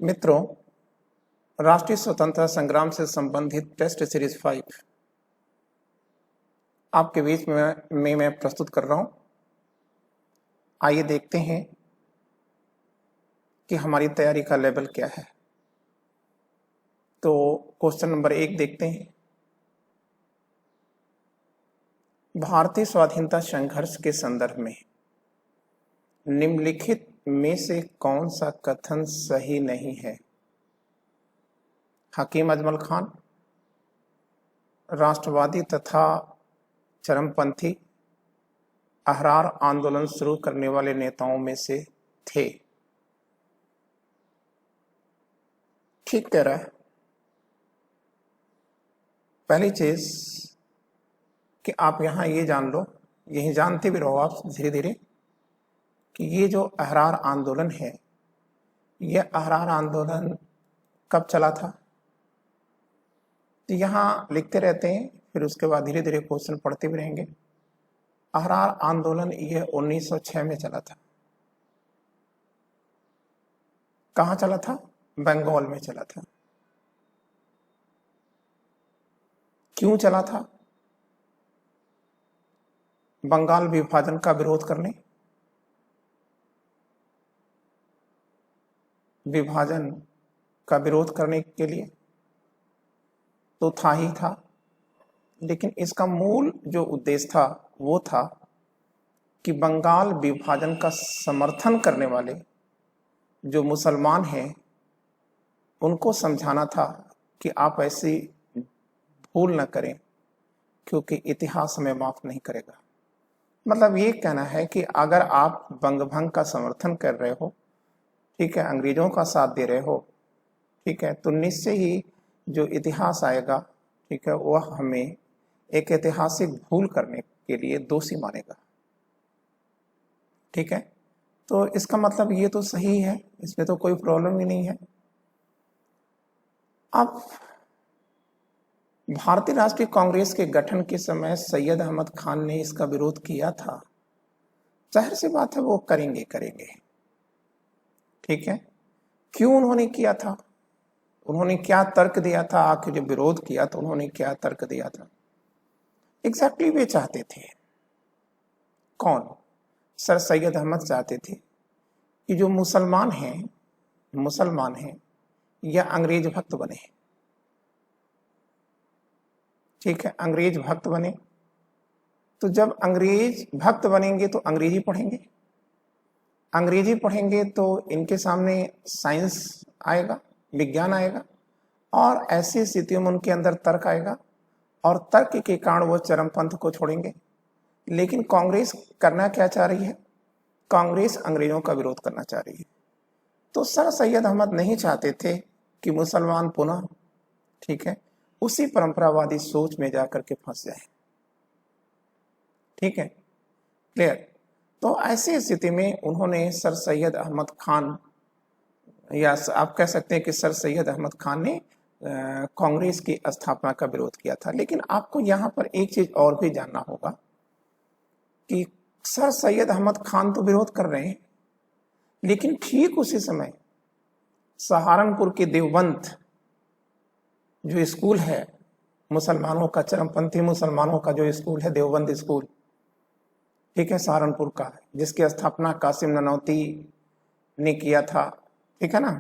मित्रों, राष्ट्रीय स्वतंत्रता संग्राम से संबंधित टेस्ट सीरीज 5 आपके बीच में मैं प्रस्तुत कर रहा हूं। आइए देखते हैं कि हमारी तैयारी का लेवल क्या है। तो क्वेश्चन नंबर 1 देखते हैं। भारतीय स्वाधीनता संघर्ष के संदर्भ में निम्नलिखित में से कौन सा कथन सही नहीं है? हकीम अजमल खान राष्ट्रवादी तथा चरमपंथी अहरार आंदोलन शुरू करने वाले नेताओं में से थे। ठीक कह रहा है। पहली चीज कि आप यहां ये जान लो, यही जानते भी रहो आप धीरे धीरे, कि ये जो अहरार आंदोलन है, यह अहरार आंदोलन कब चला था। तो यहां लिखते रहते हैं, फिर उसके बाद धीरे धीरे क्वेश्चन पढ़ते भी रहेंगे। अहरार आंदोलन यह 1906 में चला था। कहां चला था? बंगाल में चला था। क्यों चला था? बंगाल विभाजन का विरोध करने, विभाजन का विरोध करने के लिए तो था ही था, लेकिन इसका मूल जो उद्देश्य था वो था कि बंगाल विभाजन का समर्थन करने वाले जो मुसलमान हैं उनको समझाना था कि आप ऐसी भूल न करें, क्योंकि इतिहास हमें माफ नहीं करेगा। मतलब ये कहना है कि अगर आप बंगभंग का समर्थन कर रहे हो, ठीक है, अंग्रेजों का साथ दे रहे हो, ठीक है, तो निश्चय ही जो इतिहास आएगा, ठीक है, वह हमें एक ऐतिहासिक भूल करने के लिए दोषी मानेगा। ठीक है, तो इसका मतलब ये तो सही है, इसमें तो कोई प्रॉब्लम ही नहीं है। अब भारतीय राष्ट्रीय कांग्रेस के गठन के समय सैयद अहमद खान ने इसका विरोध किया था। जाहिर सी बात है वो करेंगे। ठीक है, क्यों उन्होंने किया था? उन्होंने क्या तर्क दिया था? आखिर जब विरोध किया तो उन्होंने क्या तर्क दिया था? एग्जैक्टली वे चाहते थे, कौन? सर सैयद अहमद चाहते थे कि जो मुसलमान हैं या अंग्रेज भक्त बने। ठीक है, अंग्रेज भक्त बने। तो जब अंग्रेज भक्त बनेंगे तो अंग्रेजी पढ़ेंगे तो इनके सामने साइंस आएगा, विज्ञान आएगा, और ऐसी स्थितियों में उनके अंदर तर्क आएगा, और तर्क के कारण वो चरमपंथ को छोड़ेंगे। लेकिन कांग्रेस करना क्या चाह रही है? कांग्रेस अंग्रेजों का विरोध करना चाह रही है। तो सर सैयद अहमद नहीं चाहते थे कि मुसलमान पुनः, ठीक है, उसी परंपरावादी सोच में जाकर के फंस जाए। ठीक है, क्लियर? तो ऐसी स्थिति में उन्होंने सर सैयद अहमद खान, या आप कह सकते हैं कि सर सैयद अहमद खान ने कांग्रेस की स्थापना का विरोध किया था। लेकिन आपको यहां पर एक चीज और भी जानना होगा कि सर सैयद अहमद खान तो विरोध कर रहे हैं, लेकिन ठीक उसी समय सहारनपुर के देवबंद जो स्कूल है मुसलमानों का, चरमपंथी मुसलमानों का जो स्कूल है, देवबंद स्कूल, ठीक है, सहारनपुर का, जिसकी स्थापना कासिम ननौती ने किया था, ठीक है ना,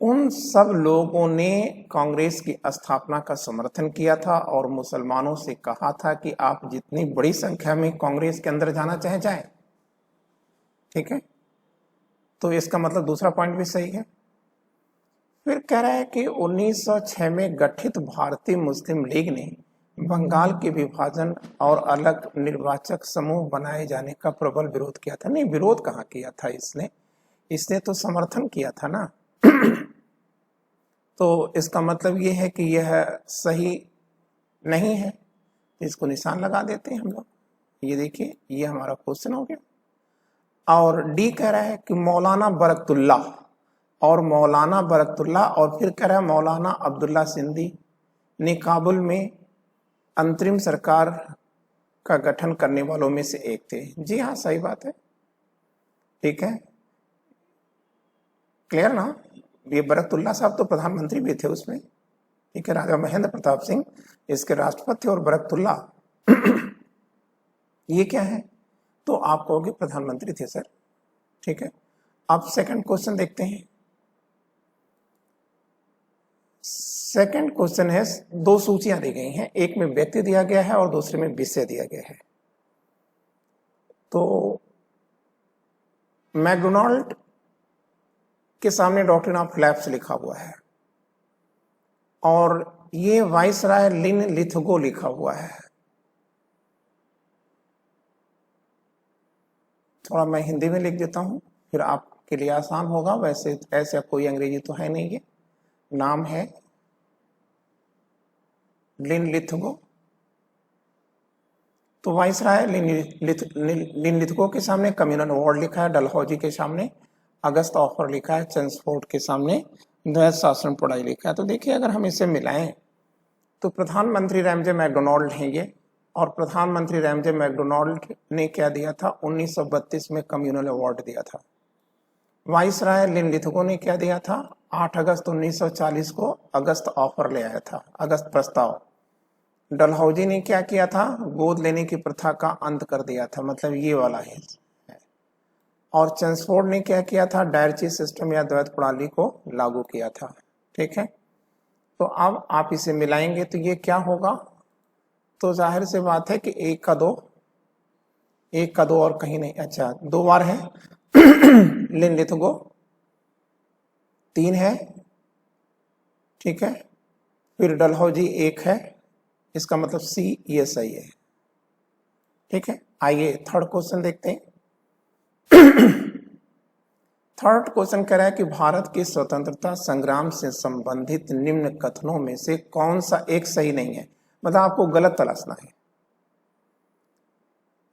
उन सब लोगों ने कांग्रेस की स्थापना का समर्थन किया था और मुसलमानों से कहा था कि आप जितनी बड़ी संख्या में कांग्रेस के अंदर जाना चाहे जाएं। ठीक है, तो इसका मतलब दूसरा पॉइंट भी सही है। फिर कह रहा है कि 1906 में गठित भारतीय मुस्लिम लीग ने बंगाल के विभाजन और अलग निर्वाचक समूह बनाए जाने का प्रबल विरोध किया था। नहीं, विरोध कहाँ किया था इसने तो समर्थन किया था ना। तो इसका मतलब ये है कि यह सही नहीं है, इसको निशान लगा देते हैं हम लोग। ये देखिए, ये हमारा क्वेश्चन हो गया। और डी कह रहा है कि मौलाना बरकतुल्लाह, और फिर कह रहा है मौलाना अब्दुल्ला सिंधी ने काबुल में अंतरिम सरकार का गठन करने वालों में से एक थे। जी हाँ, सही बात है। ठीक है, क्लियर ना? ये बरकतुल्ला साहब तो प्रधानमंत्री भी थे उसमें, ठीक है, राजा महेंद्र प्रताप सिंह इसके राष्ट्रपति थे और बरकतुल्ला ये क्या है? तो आप कहोगे प्रधानमंत्री थे सर, ठीक है। अब सेकंड क्वेश्चन देखते हैं। सेकंड क्वेश्चन है, दो सूचियां दी गई हैं, एक में व्यक्ति दिया गया है और दूसरे में विषय दिया गया है। तो मैकडोनाल्ड के सामने डॉक्ट्रिन ऑफ लैप्स लिखा हुआ है और ये वाइसराय लिन लिथगो लिखा हुआ है। थोड़ा मैं हिंदी में लिख देता हूं, फिर आपके लिए आसान होगा। वैसे ऐसा कोई अंग्रेजी तो है नहीं, ये नाम है लिन लिथगो। तो वाइसराय लिन लिथगो के सामने कम्युनल अवार्ड लिखा है, डलहौजी के सामने अगस्त ऑफर लिखा है, चेम्सफोर्ड के सामने द्वैत शासन पढ़ाई लिखा है। तो देखिए अगर हम इसे मिलाएं तो प्रधानमंत्री रैमजे मैकडोनाल्ड हैं ये, और प्रधानमंत्री रैमजे मैकडोनाल्ड ने क्या दिया था? 1932 में कम्युनल अवार्ड दिया था। वाइसराय लिन लिथगो ने क्या दिया था? 8 अगस्त 1940 को अगस्त ऑफर ले आया था, अगस्त प्रस्ताव। डलहौजी ने क्या किया था? गोद लेने की प्रथा का अंत कर दिया था, मतलब ये वाला है। और चेम्सफोर्ड ने क्या किया था? डायरची सिस्टम या द्वैत प्रणाली को लागू किया था, ठीक है। तो अब आप इसे मिलाएंगे तो ये क्या होगा? तो जाहिर सी बात है कि एक का दो और कहीं नहीं, अच्छा 2 बार है लिन लिथगो, 3 है, ठीक है, फिर डलहौजी 1 है, इसका मतलब सी ये सही है, ठीक है। आइए थर्ड क्वेश्चन देखते हैं। थर्ड क्वेश्चन कह रहा है कि भारत की स्वतंत्रता संग्राम से संबंधित निम्न कथनों में से कौन सा एक सही नहीं है? मतलब आपको गलत तलाशना है।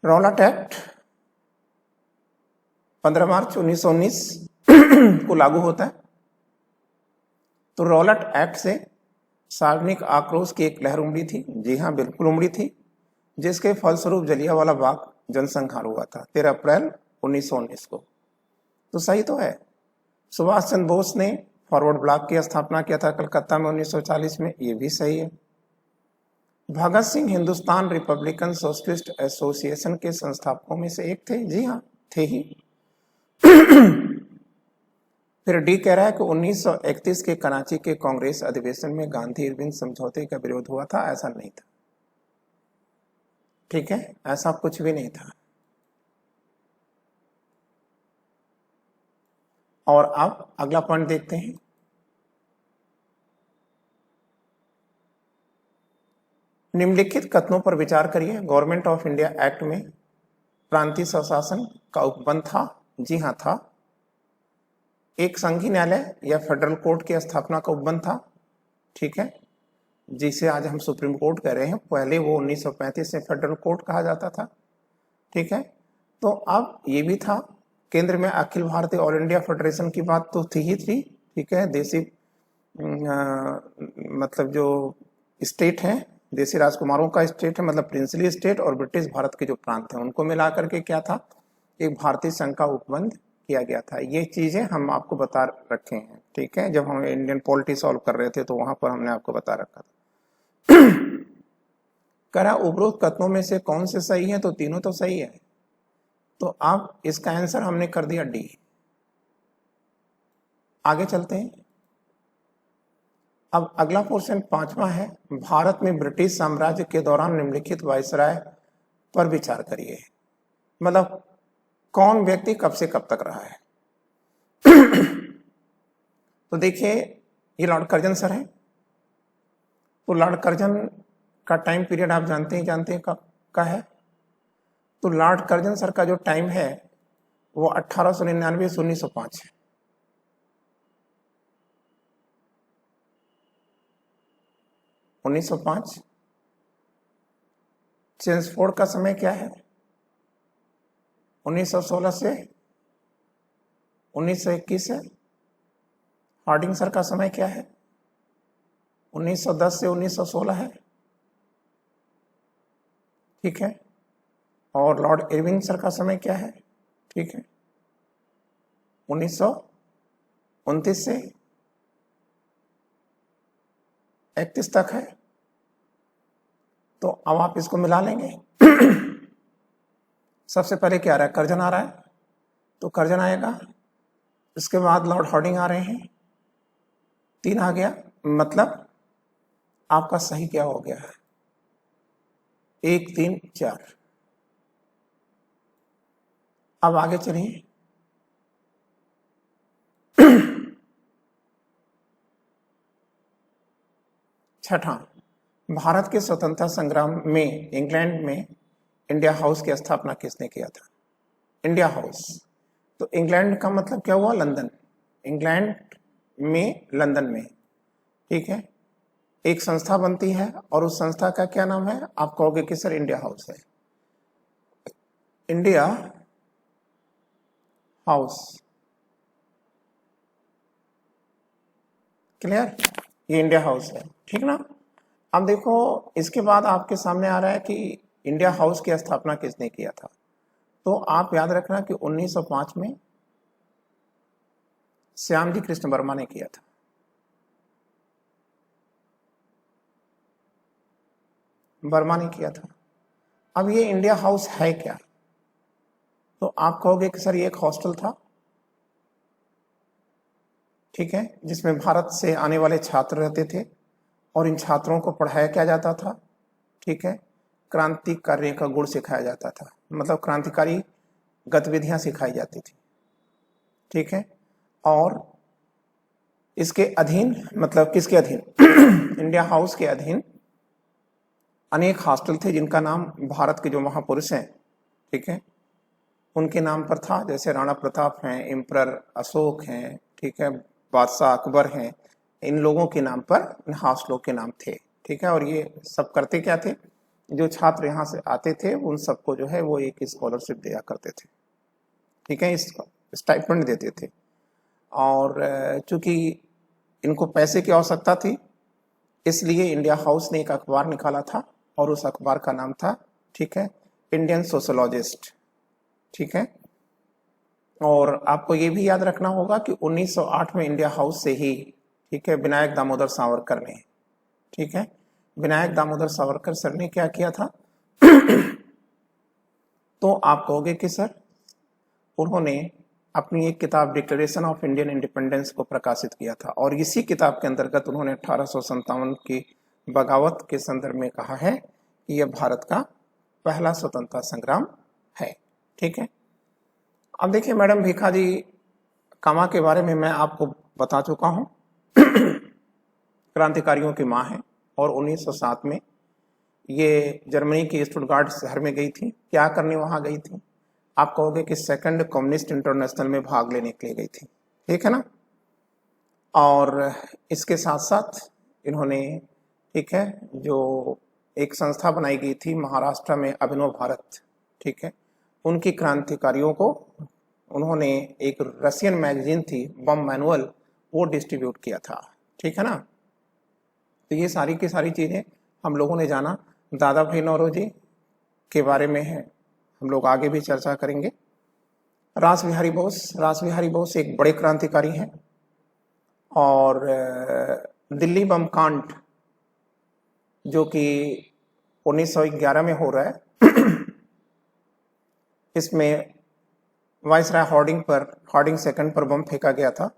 रॉलट एक्ट 15 मार्च 1919 को लागू होता है। तो रॉलट एक्ट से सार्वजनिक आक्रोश की एक लहर उमड़ी थी, जी हाँ बिल्कुल उमड़ी थी, जिसके फलस्वरूप जलियांवाला बाग जनसंहार हुआ था 13 अप्रैल 1919 को। तो सही तो है। सुभाष चंद्र बोस ने फॉरवर्ड ब्लॉक की स्थापना किया था कलकत्ता में 1940 में, ये भी सही है। Bhagat Singh Hindustan Republican Socialist Association के संस्थापकों में से एक थे, जी हाँ थे ही। फिर डी कह रहा है कि 1931 के कराची के कांग्रेस अधिवेशन में गांधी इरविन समझौते का विरोध हुआ था, ऐसा नहीं था, ठीक है, ऐसा कुछ भी नहीं था। और अब अगला पॉइंट देखते हैं। निम्नलिखित कथनों पर विचार करिए। गवर्नमेंट ऑफ इंडिया एक्ट में प्रांतीय स्वशासन का उपबंध था, जी हाँ था। एक संघीय न्यायालय या फेडरल कोर्ट की स्थापना का उपबंध था, ठीक है, जिसे आज हम सुप्रीम कोर्ट कह रहे हैं, पहले वो 1935 में फेडरल कोर्ट कहा जाता था, ठीक है। तो अब ये भी था। केंद्र में Akhil Bharatiya all India federation की बात तो थी ही थी, ठीक है। देसी मतलब जो स्टेट है, देसी राजकुमारों का स्टेट है, मतलब प्रिंसली स्टेट, और ब्रिटिश भारत के जो प्रांत हैं उनको मिला करके क्या था? एक भारतीय संघ का उपबंध किया गया था। ये चीजें हम आपको बता रखे हैं, ठीक है, जब हम इंडियन पॉलिटी सॉल्व कर रहे थे तो वहां पर हमने आपको बता रखा था। करा उपरोक्त कथनों में से कौन से सही है? तो तीनों तो सही है। तो अब इसका आंसर हमने कर दिया डी। आगे चलते हैं। अब अगला पोर्शन 5वां है, भारत में ब्रिटिश साम्राज्य के दौरान निम्नलिखित वायसराय पर विचार करिए। मतलब कौन व्यक्ति कब से कब तक रहा है। तो देखिए ये लॉर्ड कर्जन सर हैं। तो लॉर्ड कर्जन का टाइम पीरियड आप जानते हैं कब का है। तो लॉर्ड कर्जन सर का जो टाइम है वो 1899 से 1905 है। चेम्सफोर्ड का समय क्या है? 1916 से 1921 है। हार्डिंग सर का समय क्या है? 1910 से 1916 है, ठीक है। और लॉर्ड इरविन सर का समय क्या है? ठीक है, 1900 29 से 31 तक है। तो अब आप इसको मिला लेंगे। सबसे पहले क्या आ रहा है, कर्जन आ रहा है, तो कर्जन आएगा। इसके बाद लॉर्ड हार्डिंग आ रहे हैं, 3 आ गया, मतलब आपका सही क्या हो गया है, 1 3 4। अब आगे चलिए। छठा, भारत के स्वतंत्रता संग्राम में इंग्लैंड में इंडिया हाउस की स्थापना किसने किया था? इंडिया हाउस, तो इंग्लैंड का मतलब क्या हुआ, लंदन। इंग्लैंड में, लंदन में, ठीक है। एक संस्था बनती है और उस संस्था का क्या नाम है, आप कहोगे कि सर इंडिया हाउस है। इंडिया हाउस, क्लियर, ये इंडिया हाउस है, ठीक ना। अब देखो, इसके बाद आपके सामने आ रहा है कि इंडिया हाउस की स्थापना किसने किया था। तो आप याद रखना कि 1905 में श्यामजी कृष्ण वर्मा ने किया था। वर्मा ने किया था। अब ये इंडिया हाउस है क्या, तो आप कहोगे कि सर ये एक हॉस्टल था, ठीक है, जिसमें भारत से आने वाले छात्र रहते थे और इन छात्रों को पढ़ाया क्या जाता था, ठीक है, क्रांति कार्य का गुण सिखाया जाता था, मतलब क्रांतिकारी गतिविधियां सिखाई जाती थी, ठीक है। और इसके अधीन, मतलब किसके अधीन, इंडिया हाउस के अधीन अनेक हॉस्टल थे जिनका नाम भारत के जो महापुरुष हैं, ठीक है, उनके नाम पर था। जैसे राणा प्रताप हैं, एम्परर अशोक हैं, ठीक है, बादशाह अकबर हैं, इन लोगों के नाम पर इन हॉस्टलों के नाम थे, ठीक है। और ये सब करते क्या थे, जो छात्र यहाँ से आते थे उन सबको जो है वो एक स्कॉलरशिप दिया करते थे, ठीक है, इसको स्टाइपेंड देते थे। और चूंकि इनको पैसे की आवश्यकता थी, इसलिए इंडिया हाउस ने एक अखबार निकाला था और उस अखबार का नाम था, ठीक है, इंडियन सोशोलॉजिस्ट, ठीक है। और आपको ये भी याद रखना होगा कि 1908 में इंडिया हाउस से ही, ठीक है, विनायक दामोदर सावरकर ने, ठीक है, विनायक दामोदर सावरकर सर ने क्या किया था, तो आप कहोगे कि सर उन्होंने अपनी एक किताब डिक्लेरेशन ऑफ इंडियन इंडिपेंडेंस को प्रकाशित किया था और इसी किताब के अंतर्गत उन्होंने 1857 की बगावत के संदर्भ में कहा है कि यह भारत का पहला स्वतंत्रता संग्राम है, ठीक है। अब देखिए मैडम भीखाजी कामा के बारे में मैं आपको बता चुका हूं। क्रांतिकारियों की मां है और 1907 में ये जर्मनी के स्टुटगार्ट शहर में गई थी। क्या करने वहां गई थी, आप कहोगे कि सेकंड कम्युनिस्ट इंटरनेशनल में भाग लेने के लिए गई थी, ठीक है ना। और इसके साथ साथ इन्होंने, ठीक है, जो एक संस्था बनाई गई थी महाराष्ट्र में अभिनव भारत, ठीक है, उनकी क्रांतिकारियों को उन्होंने एक रशियन मैगजीन थी बम मैनुअल, वो डिस्ट्रीब्यूट किया था, ठीक है ना। तो ये सारी की सारी चीजें हम लोगों ने जाना। दादा भाई नौरोजी के बारे में है, हम लोग आगे भी चर्चा करेंगे। रास बिहारी बोस, रास बिहारी बोस एक बड़े क्रांतिकारी हैं और दिल्ली बम कांड जो कि 1911 में हो रहा है, इसमें वाइसराय हार्डिंग सेकंड पर बम फेंका गया था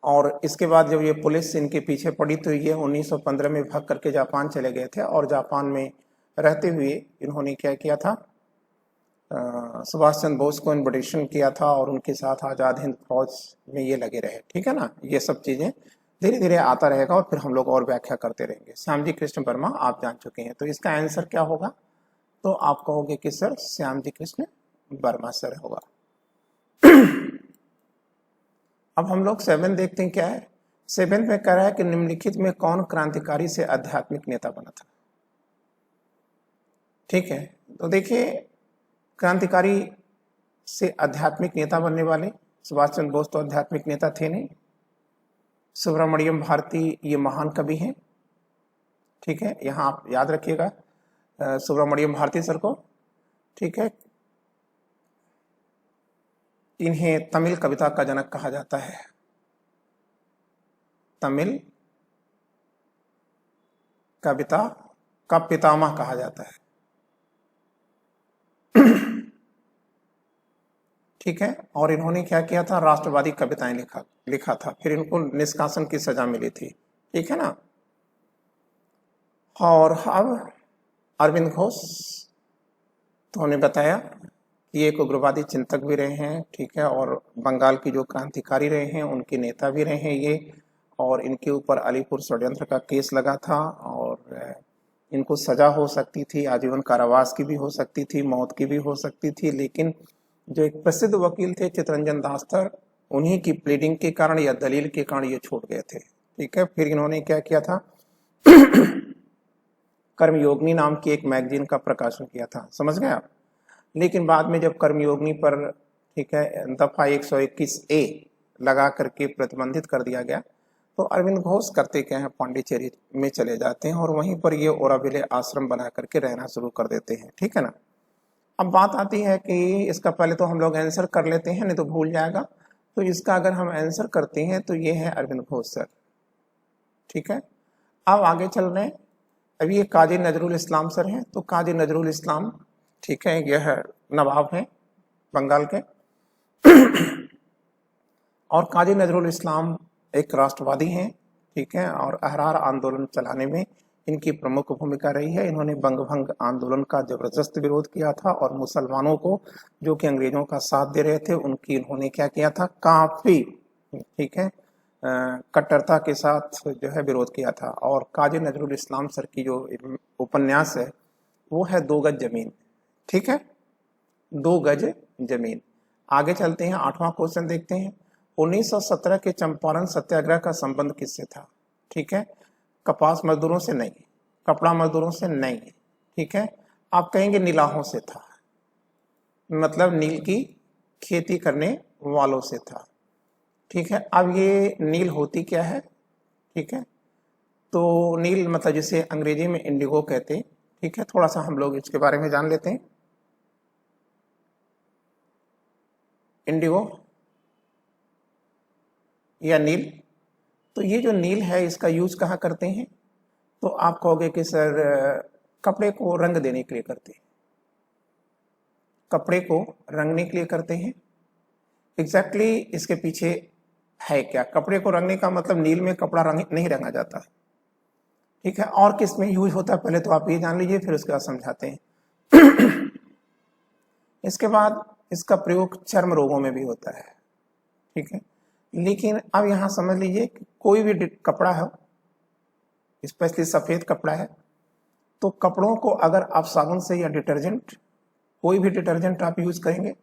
और इसके बाद जब ये पुलिस इनके पीछे पड़ी तो ये 1915 में भाग करके जापान चले गए थे और जापान में रहते हुए इन्होंने क्या किया था, सुभाष चंद्र बोस को इन्विटेशन किया था और उनके साथ आजाद हिंद फौज में ये लगे रहे, ठीक है ना। ये सब चीजें धीरे धीरे आता रहेगा और फिर हम लोग और व्याख्या करते रहेंगे। श्यामजी कृष्ण वर्मा आप जान चुके हैं, तो इसका आंसर क्या होगा, तो आप कहोगे कि सर श्यामजी कृष्ण वर्मा सर होगा। अब हम लोग 7 देखते हैं क्या है। 7 में कह रहा है कि निम्नलिखित में कौन क्रांतिकारी से आध्यात्मिक नेता बना था, ठीक है। तो देखिए क्रांतिकारी से आध्यात्मिक नेता बनने वाले सुभाष चंद्र बोस तो आध्यात्मिक नेता थे नहीं, सुब्रमण्यम भारती ये महान कवि हैं, ठीक है, यहां आप याद रखिएगा सुब्रमण्यम भारती सर को, ठीक है। इन्हें तमिल कविता का जनक कहा जाता है, तमिल कविता का पितामह कहा जाता है। ठीक है, और इन्होंने क्या किया था, राष्ट्रवादी कविताएं लिखा था, फिर इनको निष्कासन की सजा मिली थी। ठीक है ना। और अब अरविंद घोष तो हमने बताया कि ये एक उग्रवादी चिंतक भी रहे हैं। ठीक है, और बंगाल की जो क्रांतिकारी रहे हैं उनके नेता भी रहे हैं ये, और इनके ऊपर अलीपुर षड्यंत्र का केस लगा था और इनको सजा हो सकती थी, आजीवन कारावास की भी हो सकती थी, मौत की भी हो सकती थी, लेकिन जो एक प्रसिद्ध वकील थे चितरंजन दास्तर, उन्हीं की प्लीडिंग के कारण या दलील के कारण ये छूट गए थे। ठीक है, फिर इन्होंने क्या किया था कर्मयोगिनी नाम की एक मैगजीन का प्रकाशन किया था, समझ गए आप। लेकिन बाद में जब कर्मयोगिनी पर ठीक है दफा 121A लगा करके प्रतिबंधित कर दिया गया, तो अरविंद घोष करते क्या है, पांडिचेरी में चले जाते हैं और वहीं पर ये ओराविले आश्रम बना करके रहना शुरू कर देते हैं। ठीक है ना। अब बात आती है कि इसका पहले तो हम लोग आंसर कर लेते हैं, नहीं तो भूल जाएगा। तो इसका अगर हम आंसर करते हैं तो ये है अरविंद घोष सर। ठीक है, अब आगे चल रहे हैं। अभी ये काजी नजरुल इस्लाम सर हैं, तो काजी नजरुल इस्लाम ठीक है यह नवाब हैं बंगाल के और काजी नजरुल इस्लाम एक राष्ट्रवादी हैं। ठीक है, और अहरार आंदोलन चलाने में इनकी प्रमुख भूमिका रही है। इन्होंने बंगभंग आंदोलन का जबरदस्त विरोध किया था और मुसलमानों को जो कि अंग्रेजों का साथ दे रहे थे उनकी इन्होंने क्या किया था, काफी ठीक है कट्टरता के साथ जो है विरोध किया था। और काजी नजरुल इस्लाम सर की जो उपन्यास है वो है 2 गज जमीन। ठीक है, 2 गज जमीन। आगे चलते हैं, 8वां क्वेश्चन देखते हैं। 1917 के चंपारण सत्याग्रह का संबंध किससे था? ठीक है, कपास मजदूरों से नहीं, कपड़ा मजदूरों से नहीं। ठीक है, आप कहेंगे नीलाहों से था, मतलब नील की खेती करने वालों से था। ठीक है, अब ये नील होती क्या है? ठीक है, तो नील मतलब जिसे अंग्रेजी में इंडिगो कहते हैं। ठीक है, थोड़ा सा हम लोग इसके बारे में जान लेते हैं। इंडिगो या नील, तो ये जो नील है इसका यूज कहाँ करते हैं? तो आप कहोगे कि सर कपड़े को रंग देने के लिए करते हैं, कपड़े को रंगने के लिए करते हैं। एग्जैक्टली इसके पीछे है क्या? कपड़े को रंगने का मतलब नील में कपड़ा रंग नहीं रंगा जाता। ठीक है, और किस में यूज होता है पहले तो आप ये जान लीजिए, फिर उसके बाद समझाते हैं। इसके बाद इसका प्रयोग चर्म रोगों में भी होता है। ठीक है, लेकिन अब यहां समझ लीजिए कि कोई भी कपड़ा है, स्पेशली सफेद कपड़ा है, तो कपड़ों को अगर आप साबुन से या डिटर्जेंट, कोई भी डिटर्जेंट आप यूज करेंगे,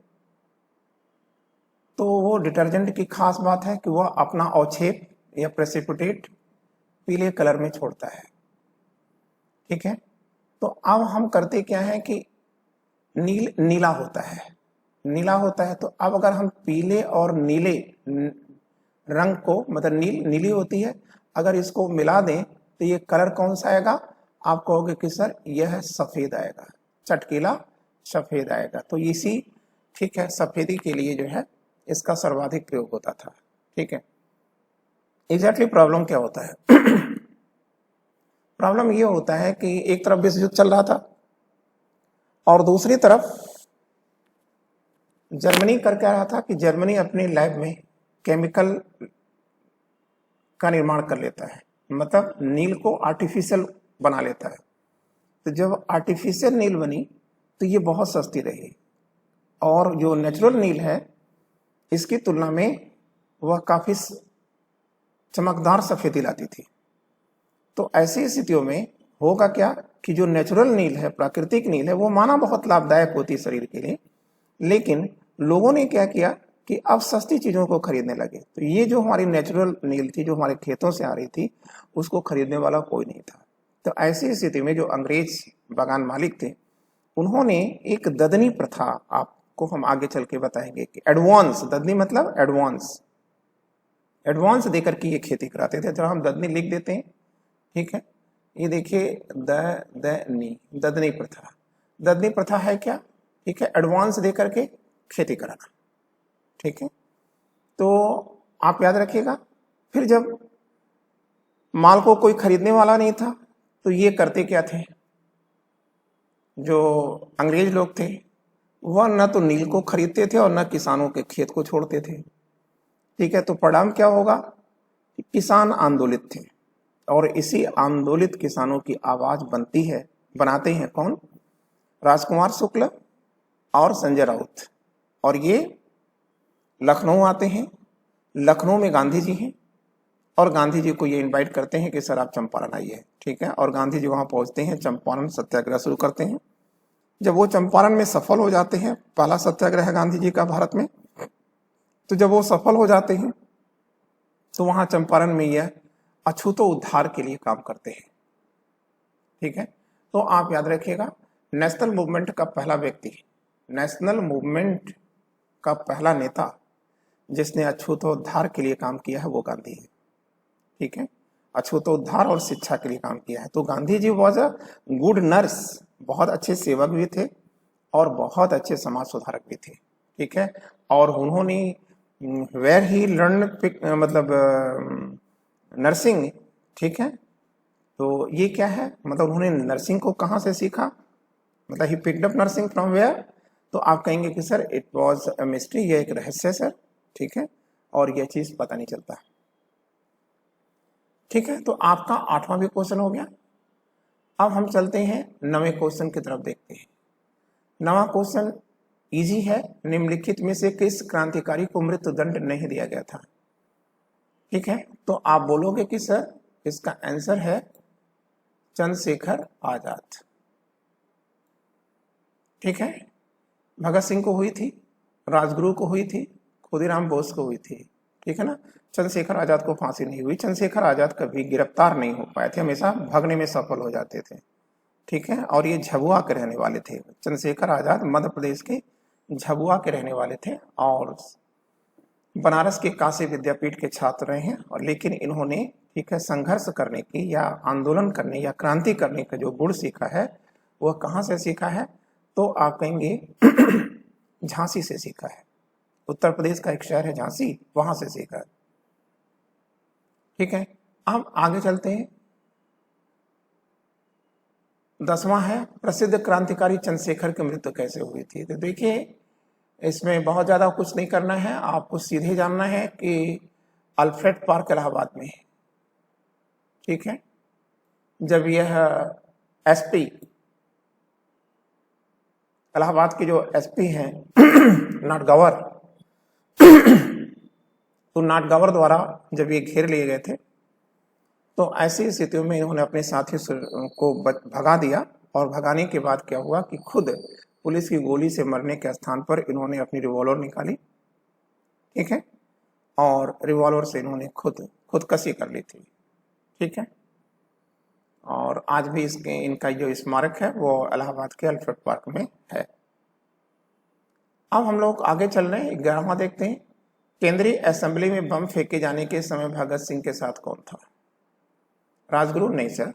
तो वो डिटर्जेंट की खास बात है कि वह अपना अवक्षेप या प्रेसिपिटेट पीले कलर में छोड़ता है। ठीक है, तो अब हम करते क्या है कि नील नीला होता है, नीला होता है, तो अब अगर हम पीले और नीले रंग को, मतलब नीली होती है, अगर इसको मिला दें तो ये कलर कौन सा आएगा? आप कहोगे कि सर यह सफेद आएगा, चटकीला सफेद आएगा। तो इसी ठीक है सफेदी के लिए जो है इसका सर्वाधिक प्रयोग होता था। ठीक है, एग्जैक्टली प्रॉब्लम क्या होता है? प्रॉब्लम ये होता है कि एक तरफ विश्व युद्ध चल रहा था और दूसरी तरफ जर्मनी कर क्या रहा था कि जर्मनी अपने लैब में केमिकल का निर्माण कर लेता है, मतलब नील को आर्टिफिशियल बना लेता है। तो जब आर्टिफिशियल नील बनी तो ये बहुत सस्ती रही, और जो नेचुरल नील है इसकी तुलना में वह काफी चमकदार सफेदी लाती थी। तो ऐसी स्थितियों में होगा क्या कि जो नेचुरल नील है, प्राकृतिक नील है, वो माना बहुत लाभदायक होती है शरीर के लिए, लेकिन लोगों ने क्या किया कि अब सस्ती चीजों को खरीदने लगे। तो ये जो हमारी नेचुरल नील थी, जो हमारे खेतों से आ रही थी, उसको खरीदने वाला कोई नहीं था। तो ऐसी स्थिति में जो अंग्रेज बागान मालिक थे, उन्होंने एक ददनी प्रथा, आपको हम आगे चल के बताएंगे कि एडवांस, ददनी मतलब एडवांस देकर के ये खेती कराते थे। तो हम ददनी लिख देते हैं। ठीक है, ये देखिए ददनी प्रथा। ददनी प्रथा है क्या? ठीक है, एडवांस देकर के खेती कराना। ठीक है, तो आप याद रखिएगा। फिर जब माल को कोई खरीदने वाला नहीं था, तो ये करते क्या थे, जो अंग्रेज लोग थे वह न तो नील को खरीदते थे और न किसानों के खेत को छोड़ते थे। ठीक है, तो परिणाम क्या होगा, किसान आंदोलित थे और इसी आंदोलित किसानों की आवाज बनाते हैं कौन, राजकुमार शुक्ल और संजय राउत। और ये लखनऊ आते हैं, लखनऊ में गांधी जी हैं और गांधी जी को ये इनवाइट करते हैं कि सर आप चंपारण आइए। ठीक है, और गांधी जी वहां पहुंचते हैं, चंपारण सत्याग्रह शुरू करते हैं। जब वो चंपारण में सफल हो जाते हैं, पहला सत्याग्रह गांधी जी का भारत में, तो जब वो सफल हो जाते हैं तो वहां चंपारण में यह अछूतो उद्धार के लिए काम करते हैं। ठीक है, तो आप याद रखिएगा, नेशनल मूवमेंट का पहला व्यक्ति, नेशनल मूवमेंट का पहला नेता जिसने अछूतोद्धार के लिए काम किया है वो गांधी है। ठीक है, अछूतोद्धार और शिक्षा के लिए काम किया है। तो Gandhi ji was a good nurse, बहुत अच्छे सेवक भी थे और बहुत अच्छे समाज सुधारक भी थे। ठीक है, और उन्होंने वेयर ही लर्न मतलब नर्सिंग। ठीक है, तो ये क्या है, मतलब उन्होंने नर्सिंग को कहाँ से सीखा, मतलब he picked up nursing from where, तो आप कहेंगे कि sir it was a mystery, ये एक रहस्य है सर। ठीक है, और यह चीज पता नहीं चलता। ठीक है, तो आपका 8वां भी क्वेश्चन हो गया। अब हम चलते हैं 9वें क्वेश्चन की तरफ, देखते हैं। 9वां क्वेश्चन इजी है, निम्नलिखित में से किस क्रांतिकारी को मृत्यु दंड नहीं दिया गया था। ठीक है, तो आप बोलोगे कि सर इसका आंसर है चंद्रशेखर आजाद। ठीक है, भगत सिंह को हुई थी, राजगुरु को हुई थी, खुदीराम बोस को हुई थी। ठीक है ना, चंद्रशेखर आजाद को फांसी नहीं हुई। चंद्रशेखर आजाद कभी गिरफ्तार नहीं हो पाए थे, हमेशा भागने में सफल हो जाते थे। ठीक है, और ये झाबुआ के रहने वाले थे। चंद्रशेखर आजाद मध्य प्रदेश के झाबुआ के रहने वाले थे और बनारस के काशी विद्यापीठ के छात्र रहे हैं। और लेकिन इन्होंने, ठीक है, संघर्ष करने की या आंदोलन करने या क्रांति करने का जो गुण सीखा है वह कहाँ से सीखा है, तो आप कहेंगे झांसी से सीखा है। उत्तर प्रदेश का एक शहर है झांसी, वहां से सीखा है। ठीक है, अब आगे चलते हैं। 10वां है, प्रसिद्ध क्रांतिकारी चंद्रशेखर की मृत्यु कैसे हुई थी। तो देखिए, इसमें बहुत ज्यादा कुछ नहीं करना है, आपको सीधे जानना है कि अल्फ्रेड पार्क इलाहाबाद में है। ठीक है, जब यह एसपी, इलाहाबाद के जो एसपी हैं नाटगवर, तो नाटगवर द्वारा जब ये घेर लिए गए थे, तो ऐसी स्थितियों में इन्होंने अपने साथी को भगा दिया। और भगाने के बाद क्या हुआ कि खुद पुलिस की गोली से मरने के स्थान पर इन्होंने अपनी रिवॉल्वर निकाली। ठीक है, और रिवॉल्वर से इन्होंने खुदकशी कर ली थी। ठीक है, और आज भी इसके इनका जो स्मारक है वो इलाहाबाद के अल्फ्रेड पार्क में है। अब हम लोग आगे चल रहे हैं, 11वां देखते हैं। केंद्रीय असेंबली में बम फेंके जाने के समय भगत सिंह के साथ कौन था। राजगुरु नहीं सर,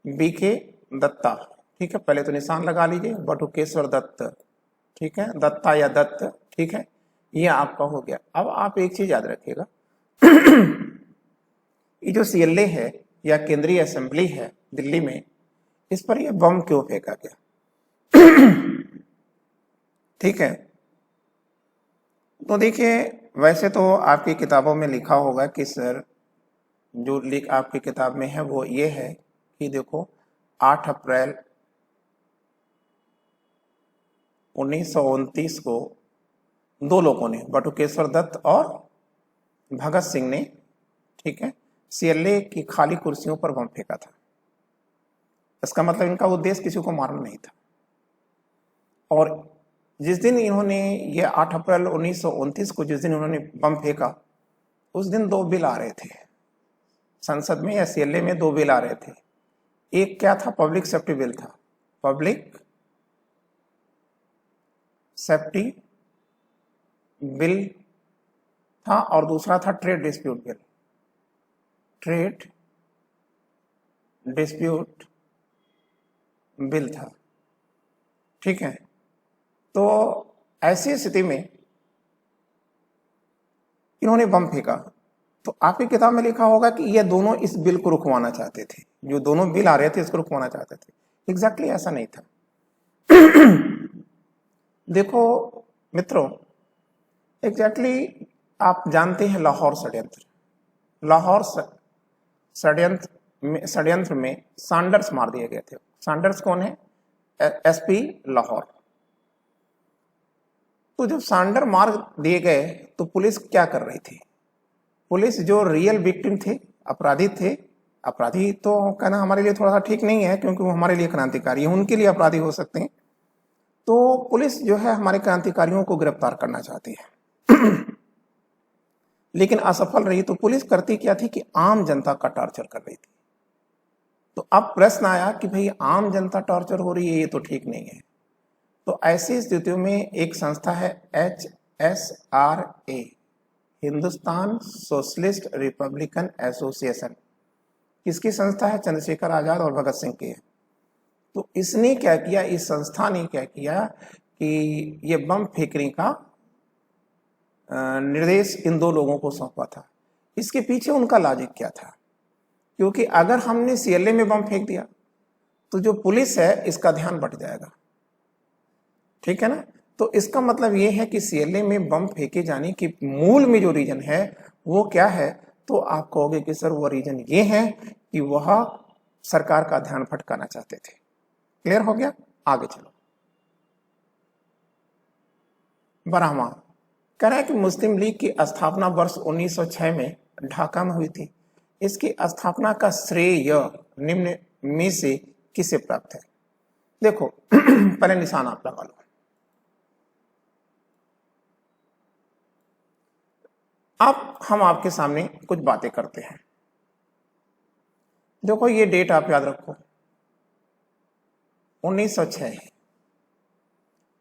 बीके दत्ता। ठीक है, पहले तो निशान लगा लीजिए, बटुकेश्वर दत्त। ठीक है, दत्ता या दत्त। ठीक है, ये आपका हो गया। अब आप एक चीज याद रखिएगा ये जो सीएलए है या केंद्रीय असेंबली है दिल्ली में, इस पर यह बम क्यों फेंका गया ठीक है, तो देखिए, वैसे तो आपकी किताबों में लिखा होगा कि सर, जो लिख आपकी किताब में है वो ये है कि देखो 8 अप्रैल 1929 को दो लोगों ने, बटुकेश्वर दत्त और भगत सिंह ने, ठीक है, सीएलए की खाली कुर्सियों पर बम फेंका था। इसका मतलब इनका उद्देश्य किसी को मारना नहीं था। और जिस दिन इन्होंने ये 8 अप्रैल 1929 को जिस दिन इन्होंने बम फेंका, उस दिन 2 बिल आ रहे थे संसद में या सीएलए में। 2 बिल आ रहे थे। एक क्या था, पब्लिक सेफ्टी बिल था, पब्लिक सेफ्टी बिल था, और दूसरा था trade dispute bill, trade dispute bill था। ठीक है, तो ऐसी स्थिति में इन्होंने बम फेंका। तो आपकी किताब में लिखा होगा कि ये दोनों इस बिल को रुकवाना चाहते थे, जो दोनों बिल आ रहे थे इसको रुकवाना चाहते थे। एग्जैक्टली ऐसा नहीं था। देखो मित्रों, एग्जैक्टली आप जानते हैं लाहौर षड्यंत्र। लाहौर षड्यंत्र में सैंडर्स मार दिए गए थे। सैंडर्स कौन है? एसपी लाहौर। तो जब सैंडर मार दिए गए तो पुलिस क्या कर रही थी? पुलिस जो रियल विक्टिम थे, अपराधी थे, अपराधी तो कहना हमारे लिए थोड़ा सा ठीक नहीं है क्योंकि वो हमारे लिए क्रांतिकारी है, उनके लिए अपराधी हो सकते हैं। तो पुलिस जो है हमारे क्रांतिकारियों को गिरफ्तार करना चाहती है लेकिन असफल रही। तो पुलिस करती क्या थी कि आम जनता का टॉर्चर कर रही थी। तो अब प्रश्न आया कि भाई आम जनता टॉर्चर हो रही है, ये तो ठीक नहीं है। तो ऐसी स्थितियों में एक संस्था है HSRA, Hindustan socialist Republican association. किसकी संस्था है? चंद्रशेखर आजाद और भगत सिंह की है। तो इसने क्या किया, इस संस्था ने क्या किया कि ये बम फेंकने का निर्देश इन दो लोगों को सौंपा था। इसके पीछे उनका लॉजिक क्या था? क्योंकि अगर हमने CLA में बम फेंक दिया तो जो पुलिस है इसका ध्यान बट जाएगा, ठीक है ना। तो इसका मतलब ये है कि CLA में बम फेंके जाने की मूल में जो रीजन है वो क्या है? तो आप कहोगे कि सर वो रीजन ये है कि वह सरकार का ध्यान भटकाना चाहते थे। क्लियर हो गया? आगे चलो। ब्राह्मण कह रहा है कि मुस्लिम लीग की स्थापना वर्ष 1906 में ढाका में हुई थी। इसकी स्थापना का श्रेय निम्न में से किसे प्राप्त है? देखो पहले निशान आप लगा लो। अब हम आपके सामने कुछ बातें करते हैं। देखो ये डेट आप याद रखो, 1906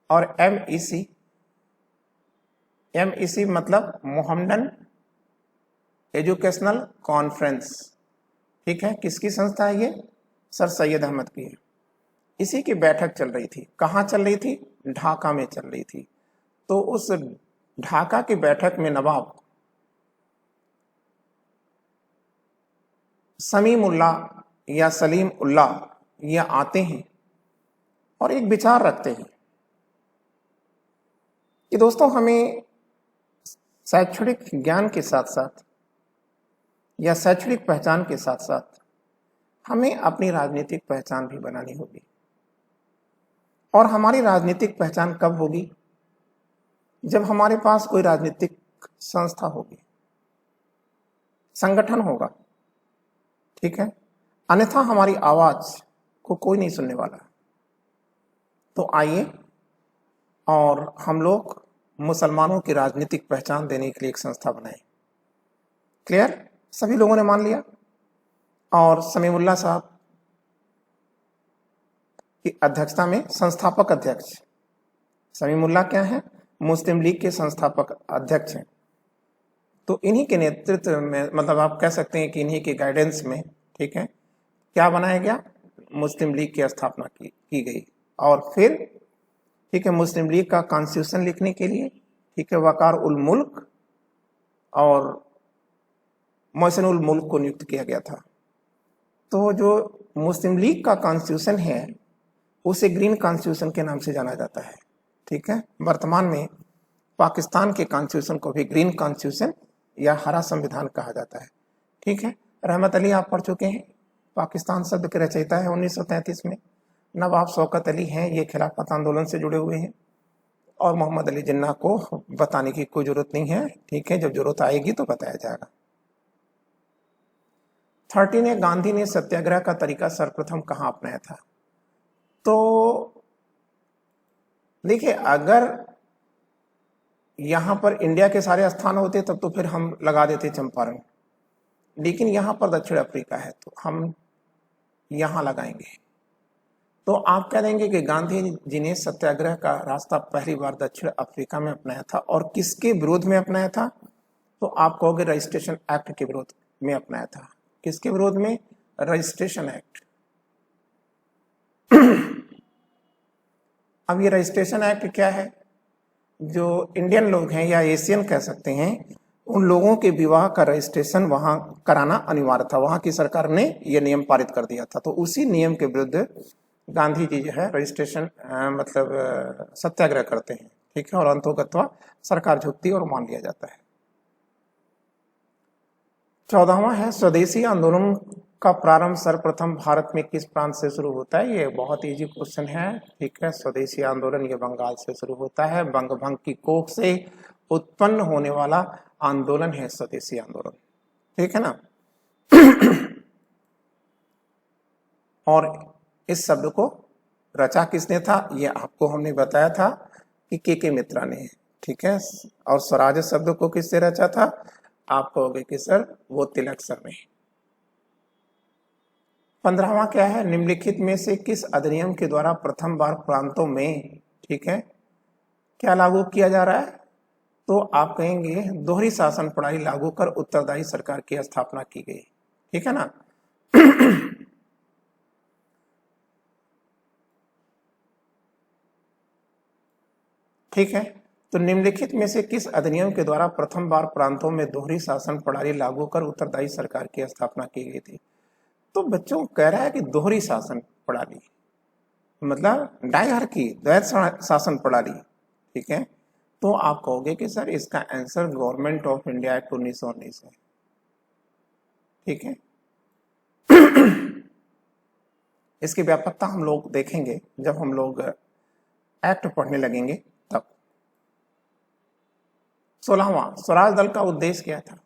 और MEC मतलब मोहम्मदन एजुकेशनल कॉन्फ्रेंस, ठीक है। किसकी संस्था है ये? सर सैयद अहमद की है। इसी की बैठक चल रही थी। कहाँ चल रही थी? ढाका में चल रही थी। तो उस ढाका की बैठक में नवाब समीमुल्लाह या सलीम उल्लाह ये आते हैं और एक विचार रखते हैं कि दोस्तों हमें शैक्षणिक ज्ञान के साथ साथ या शैक्षणिक पहचान के साथ साथ हमें अपनी राजनीतिक पहचान भी बनानी होगी। और हमारी राजनीतिक पहचान कब होगी? जब हमारे पास कोई राजनीतिक संस्था होगी, संगठन होगा, ठीक है। अन्यथा हमारी आवाज को कोई नहीं सुनने वाला। तो आइए और हम लोग मुसलमानों की राजनीतिक पहचान देने के लिए एक संस्था बनाए। क्लियर? सभी लोगों ने मान लिया। और समीमुल्लाह साहब की अध्यक्षता में संस्थापक अध्यक्ष समीमुल्लाह क्या है? मुस्लिम लीग के संस्थापक अध्यक्ष हैं। तो इन्हीं के नेतृत्व में, मतलब आप कह सकते हैं कि इन्हीं के गाइडेंस में, ठीक है, क्या बनाया गया? मुस्लिम लीग की स्थापना की गई। और फिर ठीक है, मुस्लिम लीग का कॉन्स्टिट्यूशन लिखने के लिए, ठीक है, वकार उल मुल्क और मोहसिन उल मुल्क को नियुक्त किया गया था। तो जो मुस्लिम लीग का कॉन्स्टिट्यूशन है उसे ग्रीन कॉन्स्टिट्यूशन के नाम से जाना जाता है, ठीक है। वर्तमान में पाकिस्तान के कॉन्स्टिट्यूशन को भी ग्रीन कॉन्स्टिट्यूशन या हरा संविधान कहा जाता है, ठीक है। रहमत अली आप पढ़ चुके हैं, पाकिस्तान शब्द के रचयिता है 1933 में। नवाब शौकत अली हैं, ये खिलाफत आंदोलन से जुड़े हुए हैं। और मोहम्मद अली जिन्ना को बताने की कोई जरूरत नहीं है, ठीक है, जब जरूरत आएगी तो बताया जाएगा। 13 गांधी ने सत्याग्रह का तरीका सर्वप्रथम कहां अपनाया था? तो देखिए, अगर यहां पर इंडिया के सारे स्थान होते तब तो फिर हम लगा देते चंपारण, लेकिन यहां पर दक्षिण अफ्रीका है तो हम यहां लगाएंगे। तो आप कह देंगे कि गांधी जी ने सत्याग्रह का रास्ता पहली बार दक्षिण अफ्रीका में अपनाया था। और किसके विरोध में अपनाया था? तो आप कहोगे रजिस्ट्रेशन एक्ट के विरोध में अपनाया था। किसके विरोध में? Registration act. अब ये रजिस्ट्रेशन एक्ट क्या है? जो इंडियन लोग हैं या एशियन कह सकते हैं, उन लोगों के विवाह का रजिस्ट्रेशन वहां कराना अनिवार्य था। वहां की सरकार ने यह नियम पारित कर दिया था। तो उसी नियम के विरुद्ध गांधी जी जो है रजिस्ट्रेशन मतलब सत्याग्रह करते हैं, ठीक है, और अंतोगत्वा सरकार झुकती है और मान लिया जाता है। 14वां है स्वदेशी आंदोलन का प्रारंभ सर्वप्रथम भारत में किस प्रांत से शुरू होता है? ये बहुत इजी क्वेश्चन है, ठीक है। स्वदेशी आंदोलन ये बंगाल से शुरू होता है। बंगभंग की कोख से उत्पन्न होने वाला आंदोलन है स्वदेशी आंदोलन, ठीक है ना। और इस शब्द को रचा किसने था? ये आपको हमने बताया था कि के मित्रा ने, ठीक है। और स्वराज शब्द को किससे रचा था? आप कहोगे कि सर वो तिलक सर ने। 15वां क्या है? निम्नलिखित में से किस अधिनियम के द्वारा प्रथम बार प्रांतों में, ठीक है, क्या लागू किया जा रहा है? तो आप कहेंगे दोहरी शासन प्रणाली लागू कर उत्तरदायी सरकार की स्थापना की गई, ठीक है ना। ठीक है, तो निम्नलिखित में से किस अधिनियम के द्वारा प्रथम बार प्रांतों में दोहरी शासन प्रणाली लागू कर उत्तरदायी सरकार की स्थापना की गई थी? तो बच्चों कह रहा है कि दोहरी शासन प्रणाली मतलब डायहार्की, द्वैत शासन प्रणाली, ठीक है। तो आप कहोगे कि सर इसका answer government of India act 1919 है, ठीक है। इसकी व्यापकता हम लोग देखेंगे जब हम लोग एक्ट पढ़ने लगेंगे तब। 16वां स्वराज दल का उद्देश्य क्या था?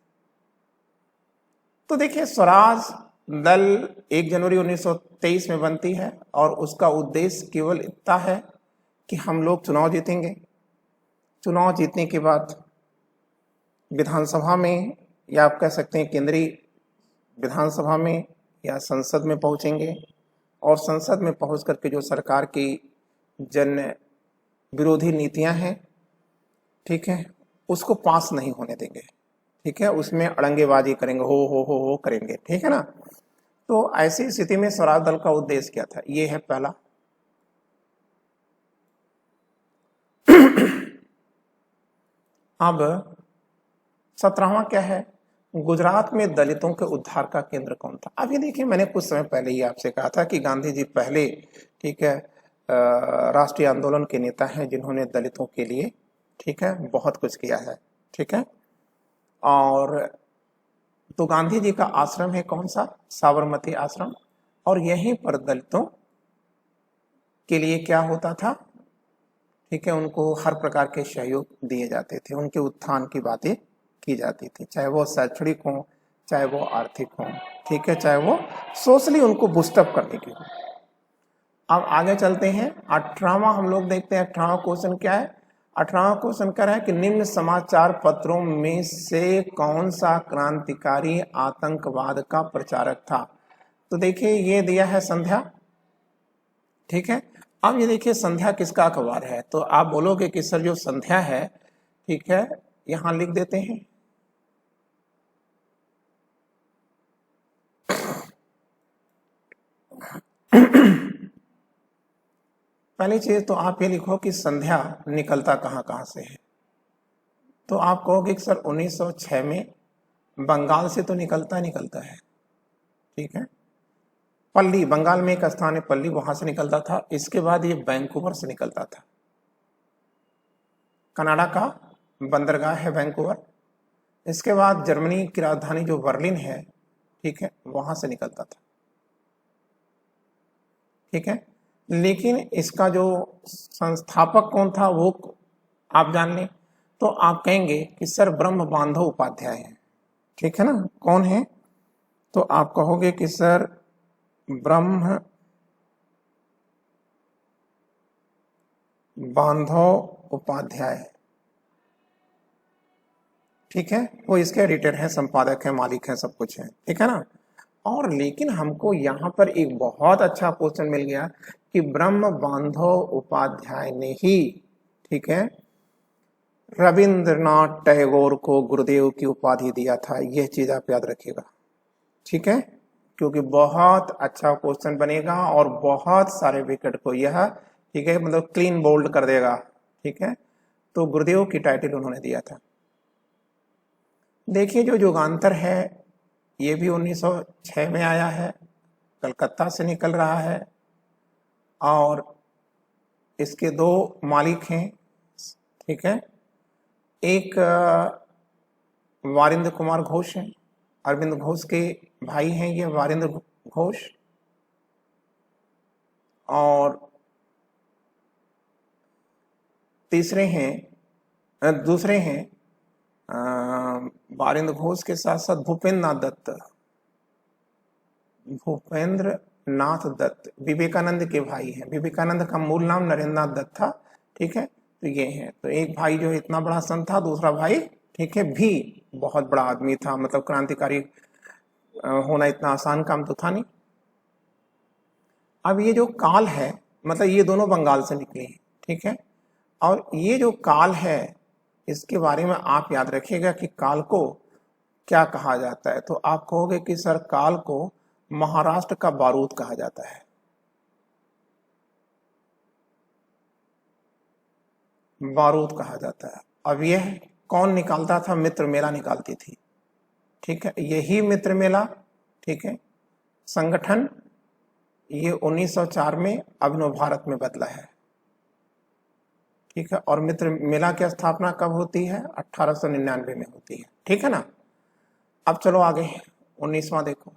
तो देखिए स्वराज दल 1 जनवरी 1923 में बनती है और उसका उद्देश्य केवल इतना है कि हम लोग चुनाव जीतेंगे। चुनाव जीतने के बाद विधानसभा में, या आप कह सकते हैं केंद्रीय विधानसभा में या संसद में पहुंचेंगे, और संसद में पहुंच करके जो सरकार की जन विरोधी नीतियां हैं, ठीक है, उसको पास नहीं होने देंगे, ठीक है। उसमें अड़ंगेबाजी करेंगे, हो करेंगे, ठीक है ना। तो ऐसी स्थिति में स्वराज दल का उद्देश्य क्या था? ये है पहला। अब 17वां क्या है? गुजरात में दलितों के उद्धार का केंद्र कौन था? अब ये देखिए मैंने कुछ समय पहले ही आपसे कहा था कि गांधी जी पहले, ठीक है, राष्ट्रीय आंदोलन के नेता हैं जिन्होंने दलितों के लिए, ठीक है, बहुत कुछ किया है, ठीक है। और तो गांधी जी का आश्रम है कौन सा? साबरमती आश्रम। और यहीं पर दलितों के लिए क्या होता था, ठीक है, उनको हर प्रकार के सहयोग दिए जाते थे, उनके उत्थान की बातें की जाती थी, चाहे वो शैक्षणिक हो, चाहे वो आर्थिक हो, ठीक है, चाहे वो सोशली उनको बूस्टअप करने की हो। अब आगे चलते हैं। 18वां हम लोग देखते हैं। 18वां क्वेश्चन क्या है? 18वां क्वेश्चन कह रहा है कि निम्न समाचार पत्रों में से कौन सा क्रांतिकारी आतंकवाद का प्रचारक था? तो देखिए ये दिया है संध्या, ठीक है। अब ये देखिए संध्या किसका अखबार है? तो आप बोलोगे कि सर जो संध्या है, ठीक है, यहां लिख देते हैं। पहली चीज तो आप ये लिखो कि संध्या निकलता कहां से है। तो आप कहोगे कि सर 1906 में बंगाल से तो निकलता है, ठीक है। पल्ली, बंगाल में एक स्थान है पल्ली, वहां से निकलता था। इसके बाद ये वैंकूवर से निकलता था। कनाडा का बंदरगाह है वैंकूवर। इसके बाद जर्मनी की राजधानी जो बर्लिन है, ठीक है, वहां से निकलता था, ठीक है। लेकिन इसका जो संस्थापक कौन था वो आप जान लें तो आप कहेंगे कि सर ब्रह्म बांधव उपाध्याय है, ठीक है ना। कौन है? तो आप कहोगे कि सर ब्रह्म बांधव उपाध्याय, ठीक है। वो इसके एडिटर हैं, संपादक हैं, मालिक हैं, सब कुछ है, ठीक है ना। और लेकिन हमको यहाँ पर एक बहुत अच्छा क्वेश्चन मिल गया कि ब्रह्म बांधव उपाध्याय ने ही, ठीक है, रविंद्रनाथ टैगोर को गुरुदेव की उपाधि दिया था। यह चीज आप याद रखिएगा, ठीक है, क्योंकि बहुत अच्छा क्वेश्चन बनेगा और बहुत सारे विकेट को यह, ठीक है, मतलब क्लीन बोल्ड कर देगा, ठीक है। तो गुरुदेव की टाइटल उन्होंने दिया था। देखिए जो युगांतर है ये भी 1906 में आया है, कलकत्ता से निकल रहा है और इसके दो मालिक हैं, ठीक है। एक वारिंद्र कुमार घोष हैं, अरविंद घोष के भाई हैं ये वारिंद्र घोष, और दूसरे हैं वारिंद्र घोष के साथ साथ भूपेंद्र नाथ दत्त विवेकानंद के भाई हैं। विवेकानंद का मूल नाम नरेंद्र नाथ दत्त था, ठीक है। तो ये है, तो एक भाई जो है इतना बड़ा संत था, दूसरा भाई, ठीक है, भी बहुत बड़ा आदमी था, मतलब क्रांतिकारी होना इतना आसान काम तो था नहीं। अब ये जो काल है, मतलब ये दोनों बंगाल से निकले हैं, ठीक है। और ये जो काल है इसके बारे में आप याद रखिएगा कि काल को क्या कहा जाता है। तो आप कहोगे कि सर काल को महाराष्ट्र का बारूद कहा जाता है। बारूद कहा जाता है। अब यह कौन निकालता था? मित्र मेला निकालती थी, ठीक है। यही मित्र मेला, ठीक है, संगठन ये 1904 में अभिनव भारत में बदला है, ठीक है। और मित्र मेला की स्थापना कब होती है? 1899 में होती है, ठीक है ना। अब चलो आगे 19वां देखो।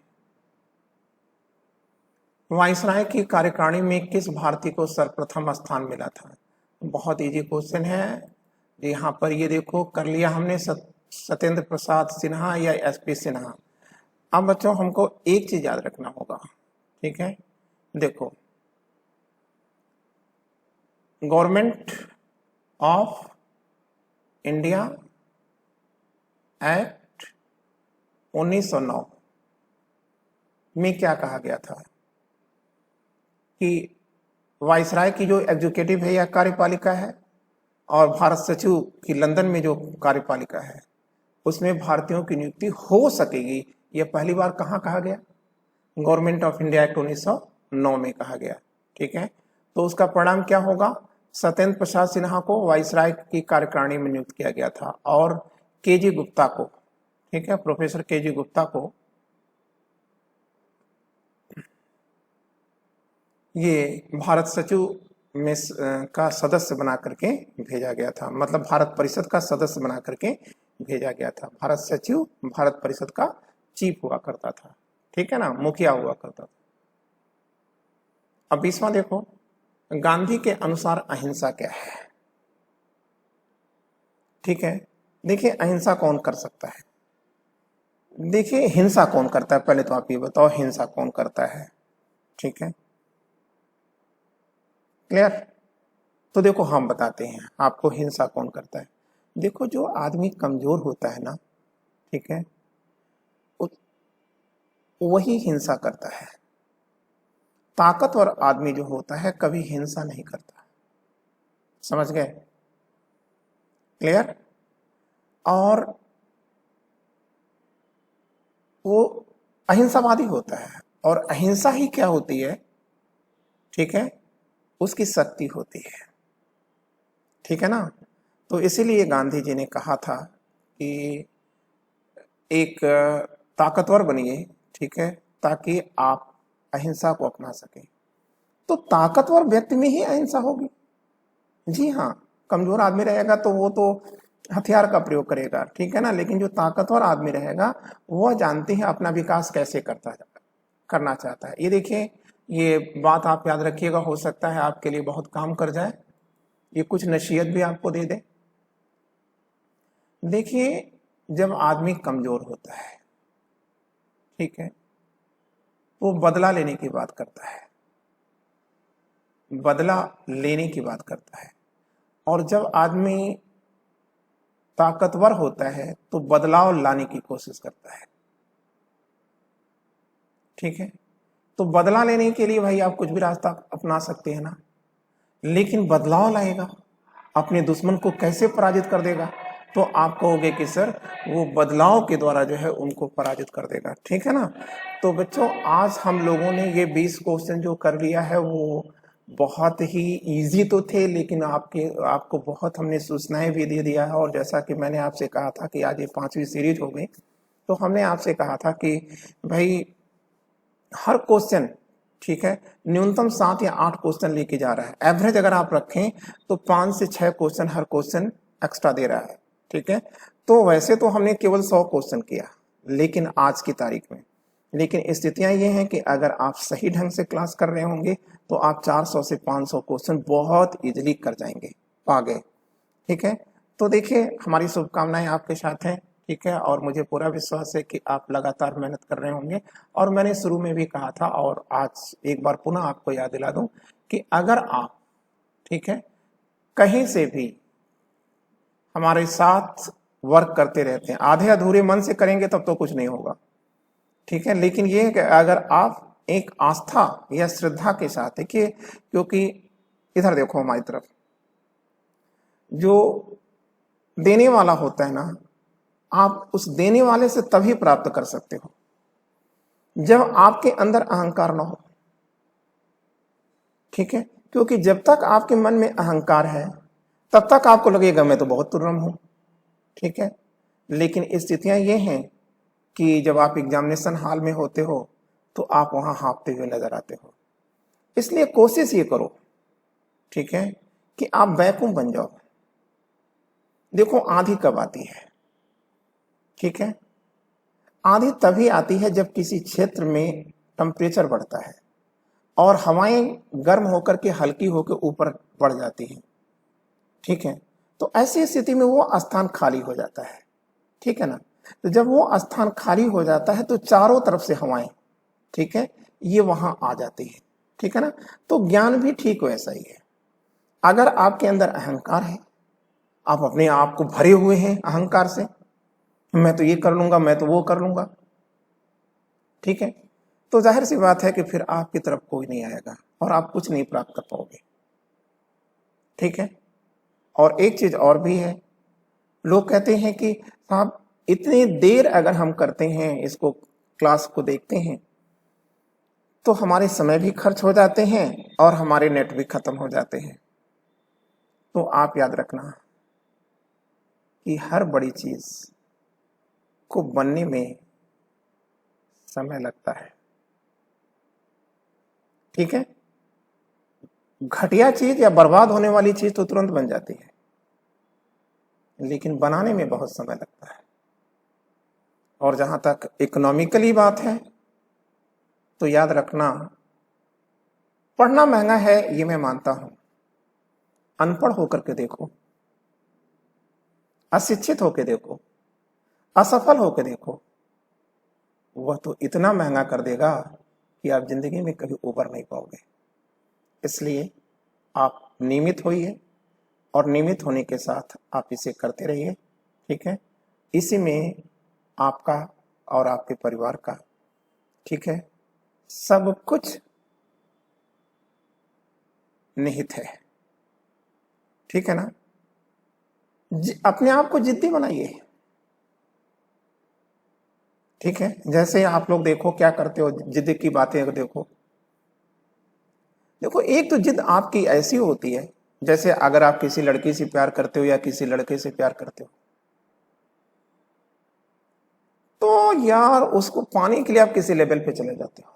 वाइसराय की कार्यकारिणी में किस भारतीय को सर्वप्रथम स्थान मिला था? बहुत इजी क्वेश्चन है। यहाँ पर ये देखो कर लिया हमने, सत्येंद्र प्रसाद सिन्हा या एसपी सिन्हा। अब बच्चों हमको एक चीज याद रखना होगा, ठीक है। देखो गवर्नमेंट ऑफ इंडिया एक्ट 1909 में क्या कहा गया था कि वाइसराय की जो एग्जीक्यूटिव है या कार्यपालिका है, और भारत सचिव की लंदन में जो कार्यपालिका है, उसमें भारतीयों की नियुक्ति हो सकेगी। यह पहली बार कहाँ कहा गया? गवर्नमेंट ऑफ इंडिया एक्ट 1909 में कहा गया, ठीक है। तो उसका परिणाम क्या होगा? सत्येंद्र प्रसाद सिन्हा को वाइसराय की कार्यकारिणी में नियुक्त किया गया था, और केजी गुप्ता को, ठीक है, प्रोफेसर केजी गुप्ता को ये भारत सचिव में का सदस्य बना करके भेजा गया था, मतलब भारत परिषद का सदस्य बना करके भेजा गया था। भारत सचिव भारत परिषद का चीफ हुआ करता था, ठीक है ना, मुखिया हुआ करता था। अब 20वां देखो, गांधी के अनुसार अहिंसा क्या है? ठीक है, देखिए अहिंसा कौन कर सकता है? देखिए हिंसा कौन करता है? पहले तो आप ये बताओ हिंसा कौन करता है, ठीक है, क्लियर। तो देखो हम बताते हैं आपको हिंसा कौन करता है। देखो जो आदमी कमजोर होता है ना, ठीक है, वही हिंसा करता है। ताकतवर आदमी जो होता है कभी हिंसा नहीं करता, समझ गए, क्लियर। और वो अहिंसावादी होता है, और अहिंसा ही क्या होती है, ठीक है, उसकी शक्ति होती है, ठीक है ना। तो इसीलिए गांधी जी ने कहा था कि एक ताकतवर बनिए, ठीक है, ताकि आप अहिंसा को अपना सकें। तो ताकतवर व्यक्ति में ही अहिंसा होगी। जी हाँ, कमजोर आदमी रहेगा तो वो तो हथियार का प्रयोग करेगा, ठीक है ना, लेकिन जो ताकतवर आदमी रहेगा वह जानते हैं अपना विकास कैसे करना चाहता है। ये देखिए, ये बात आप याद रखिएगा, हो सकता है आपके लिए बहुत काम कर जाए, ये कुछ नसीहत भी आपको दे दे। देखिए जब आदमी कमजोर होता है, ठीक है, वो बदला लेने की बात करता है, बदला लेने की बात करता है। और जब आदमी ताकतवर होता है तो बदलाव लाने की कोशिश करता है, ठीक है। तो बदला लेने के लिए भाई आप कुछ भी रास्ता अपना सकते हैं ना, लेकिन बदलाव लाएगा, अपने दुश्मन को कैसे पराजित कर देगा? तो आप कहोगे कि सर वो बदलाव के द्वारा जो है उनको पराजित कर देगा, ठीक है ना। तो बच्चों आज हम लोगों ने ये 20 क्वेश्चन जो कर लिया है वो बहुत ही इजी तो थे, लेकिन आपको बहुत हमने सूचनाएं भी दे दिया है। और जैसा कि मैंने आपसे कहा था कि आज ये 5वीं सीरीज हो गई, तो हमने आपसे कहा था कि भाई हर क्वेश्चन, ठीक है, न्यूनतम 7 या 8 क्वेश्चन लेके जा रहा है। एवरेज अगर आप रखें तो 5 से 6 क्वेश्चन हर क्वेश्चन एक्स्ट्रा दे रहा है, ठीक है। तो वैसे तो हमने केवल 100 क्वेश्चन किया, लेकिन आज की तारीख में, लेकिन स्थितियां ये हैं कि अगर आप सही ढंग से क्लास कर रहे होंगे तो आप 400 से 500 क्वेश्चन बहुत इजीली कर जाएंगे, पा गए, ठीक है। तो देखिए, हमारी शुभकामनाएं आपके साथ हैं, ठीक है, और मुझे पूरा विश्वास है कि आप लगातार मेहनत कर रहे होंगे। और मैंने शुरू में भी कहा था और आज एक बार पुनः आपको याद दिला दूं कि अगर आप, ठीक है, कहीं से भी हमारे साथ वर्क करते रहते हैं, आधे अधूरे मन से करेंगे तब तो कुछ नहीं होगा, ठीक है। लेकिन ये है कि अगर आप एक आस्था या श्रद्धा के साथ, देखिए, क्योंकि इधर देखो हमारी तरफ, जो देने वाला होता है ना, आप उस देने वाले से तभी प्राप्त कर सकते हो जब आपके अंदर अहंकार ना हो, ठीक है। क्योंकि जब तक आपके मन में अहंकार है तब तक आपको लगेगा मैं तो बहुत तुर्रम हूं, ठीक है। लेकिन स्थितियां ये हैं कि जब आप एग्जामिनेशन हॉल में होते हो तो आप वहां हाँफते हुए नजर आते हो। इसलिए कोशिश ये करो, ठीक है, कि आप बैकुंठ बन जाओ। देखो आंधी कब आती है, ठीक है, आंधी तभी आती है जब किसी क्षेत्र में टेम्परेचर बढ़ता है और हवाएं गर्म होकर के हल्की होकर ऊपर बढ़ जाती हैं, ठीक है। तो ऐसी स्थिति में वो स्थान खाली हो जाता है, ठीक है ना। तो जब वो स्थान खाली हो जाता है तो चारों तरफ से हवाएं, ठीक है, ये वहां आ जाती है, ठीक है ना। तो ज्ञान भी ठीक वैसा ही है। अगर आपके अंदर अहंकार है, आप अपने आप को भरे हुए हैं अहंकार से, मैं तो ये कर लूंगा, मैं तो वो कर लूंगा, ठीक है, तो जाहिर सी बात है कि फिर आपकी तरफ कोई नहीं आएगा और आप कुछ नहीं प्राप्त कर पाओगे, ठीक है। और एक चीज और भी है, लोग कहते हैं कि साहब इतनी देर अगर हम करते हैं इसको, क्लास को देखते हैं, तो हमारे समय भी खर्च हो जाते हैं और हमारे नेट भी खत्म हो जाते हैं। तो आप याद रखना कि हर बड़ी चीज को बनने में समय लगता है, ठीक है। घटिया चीज या बर्बाद होने वाली चीज तो तुरंत बन जाती है, लेकिन बनाने में बहुत समय लगता है। और जहां तक इकोनॉमिकली बात है तो याद रखना, पढ़ना महंगा है ये मैं मानता हूं। अनपढ़ होकर के देखो, अशिक्षित होकर देखो, असफल होकर देखो, वह तो इतना महंगा कर देगा कि आप जिंदगी में कभी उबर नहीं पाओगे। इसलिए आप नियमित होइए और नियमित होने के साथ आप इसे करते रहिए, ठीक है। इसी में आपका और आपके परिवार का, ठीक है, सब कुछ निहित है, ठीक है ना। अपने आप को जिद्दी बनाइए, ठीक है। जैसे आप लोग देखो क्या करते हो, जिद की बातें देखो, देखो एक तो जिद आपकी ऐसी होती है, जैसे अगर आप किसी लड़की से प्यार करते हो या किसी लड़के से प्यार करते हो, तो यार उसको पाने के लिए आप किसी लेवल पे चले जाते हो।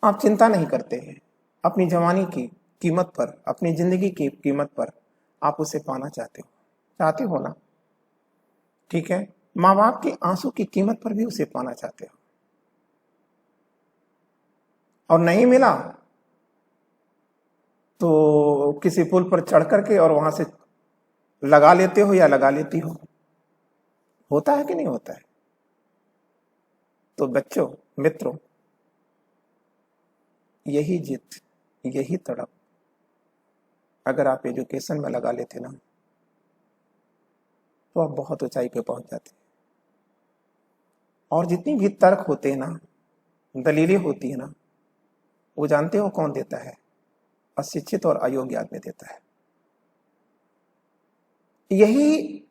आप चिंता नहीं करते हैं अपनी जवानी की कीमत पर, अपनी जिंदगी की कीमत पर आप उसे पाना चाहते हो ना, ठीक है। माँ बाप के आंसू की कीमत पर भी उसे पाना चाहते हो, और नहीं मिला तो किसी पुल पर चढ़ करके और वहां से लगा लेते हो या लगा लेती हो। होता है कि नहीं होता है। तो बच्चों, मित्रों, यही जिद, यही तड़प अगर आप एजुकेशन में लगा लेते ना, तो आप बहुत ऊंचाई पे पहुंच जाते। और जितनी भी तर्क होते हैं ना, दलीलें होती है ना, वो जानते हो कौन देता है? अशिक्षित और अयोग्य आदमी देता है। यही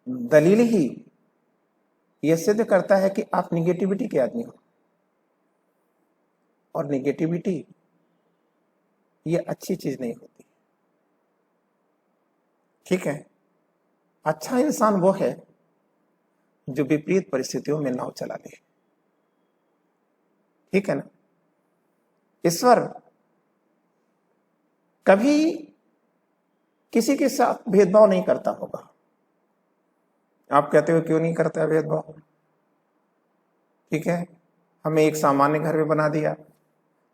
दलील ही यह सिद्ध करता है कि आप निगेटिविटी के आदमी हो। और निगेटिविटी ये अच्छी चीज नहीं होती। ठीक है, अच्छा इंसान वो है जो विपरीत परिस्थितियों में नाव चला ले। ठीक है ना। ईश्वर कभी किसी के साथ भेदभाव नहीं करता होगा। आप कहते हो क्यों नहीं करता भेदभाव? ठीक है, हमें एक सामान्य घर में बना दिया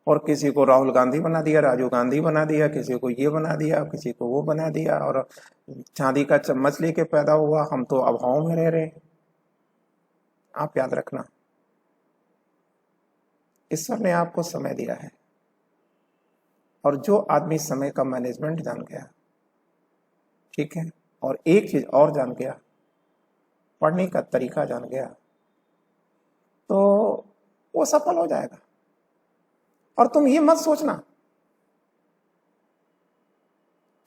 और किसी को राहुल गांधी बना दिया, राजीव गांधी बना दिया, किसी को ये बना दिया, किसी को वो बना दिया, और चांदी का चम्मच लेके पैदा हुआ, हम तो अभाव में रह रहे हैं। आप याद रखना, ईश्वर ने आपको समय दिया है, और जो आदमी समय का मैनेजमेंट जान गया, ठीक है, और एक चीज और जान गया, पढ़ने का तरीका जान गया, तो वो सफल हो जाएगा। और तुम ये मत सोचना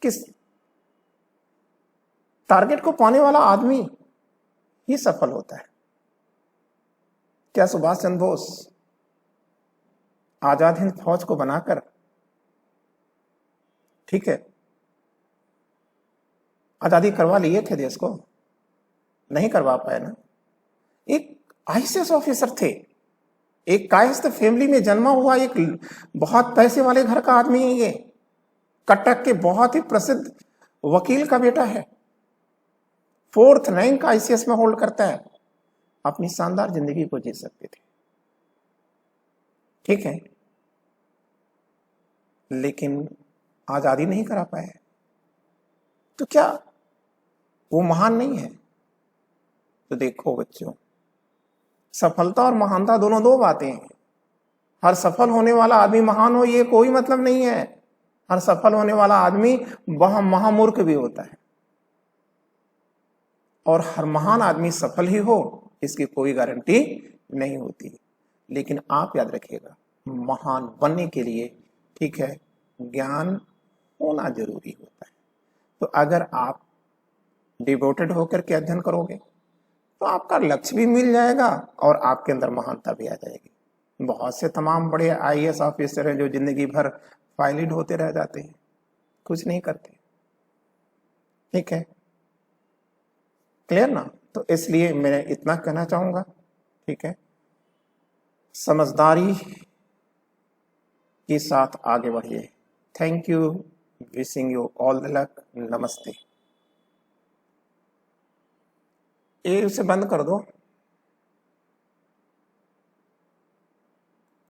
कि टारगेट को पाने वाला आदमी ही सफल होता है। क्या सुभाष चंद्र बोस आजाद हिंद फौज को बनाकर, ठीक है, आजादी करवा लिए थे देश को? नहीं करवा पाए ना। एक आईसीएस ऑफिसर थे, एक कायस्थ फैमिली में जन्मा हुआ, एक बहुत पैसे वाले घर का आदमी है। ये कटक के बहुत ही प्रसिद्ध वकील का बेटा है, 4th रैंक आईसीएस में होल्ड करता है। अपनी शानदार जिंदगी को जी सकते थे, ठीक है, लेकिन आजादी नहीं करा पाए। तो क्या वो महान नहीं है? तो देखो बच्चों, सफलता और महानता दोनों दो बातें हैं। हर सफल होने वाला आदमी महान हो, ये कोई मतलब नहीं है। हर सफल होने वाला आदमी वह महामूर्ख भी होता है, और हर महान आदमी सफल ही हो इसकी कोई गारंटी नहीं होती। लेकिन आप याद रखिएगा, महान बनने के लिए, ठीक है, ज्ञान होना जरूरी होता है। तो अगर आप डिवोटेड होकर के अध्ययन करोगे तो आपका लक्ष्य भी मिल जाएगा और आपके अंदर महानता भी आ जाएगी। बहुत से तमाम बड़े आईएएस ऑफिसर हैं जो जिंदगी भर फाइलिड होते रह जाते हैं, कुछ नहीं करते। ठीक है, क्लियर ना? तो इसलिए मैं इतना कहना चाहूंगा, ठीक है, समझदारी के साथ आगे बढ़िए। Thank you, wishing you all the luck, नमस्ते। ये उसे बंद कर दो।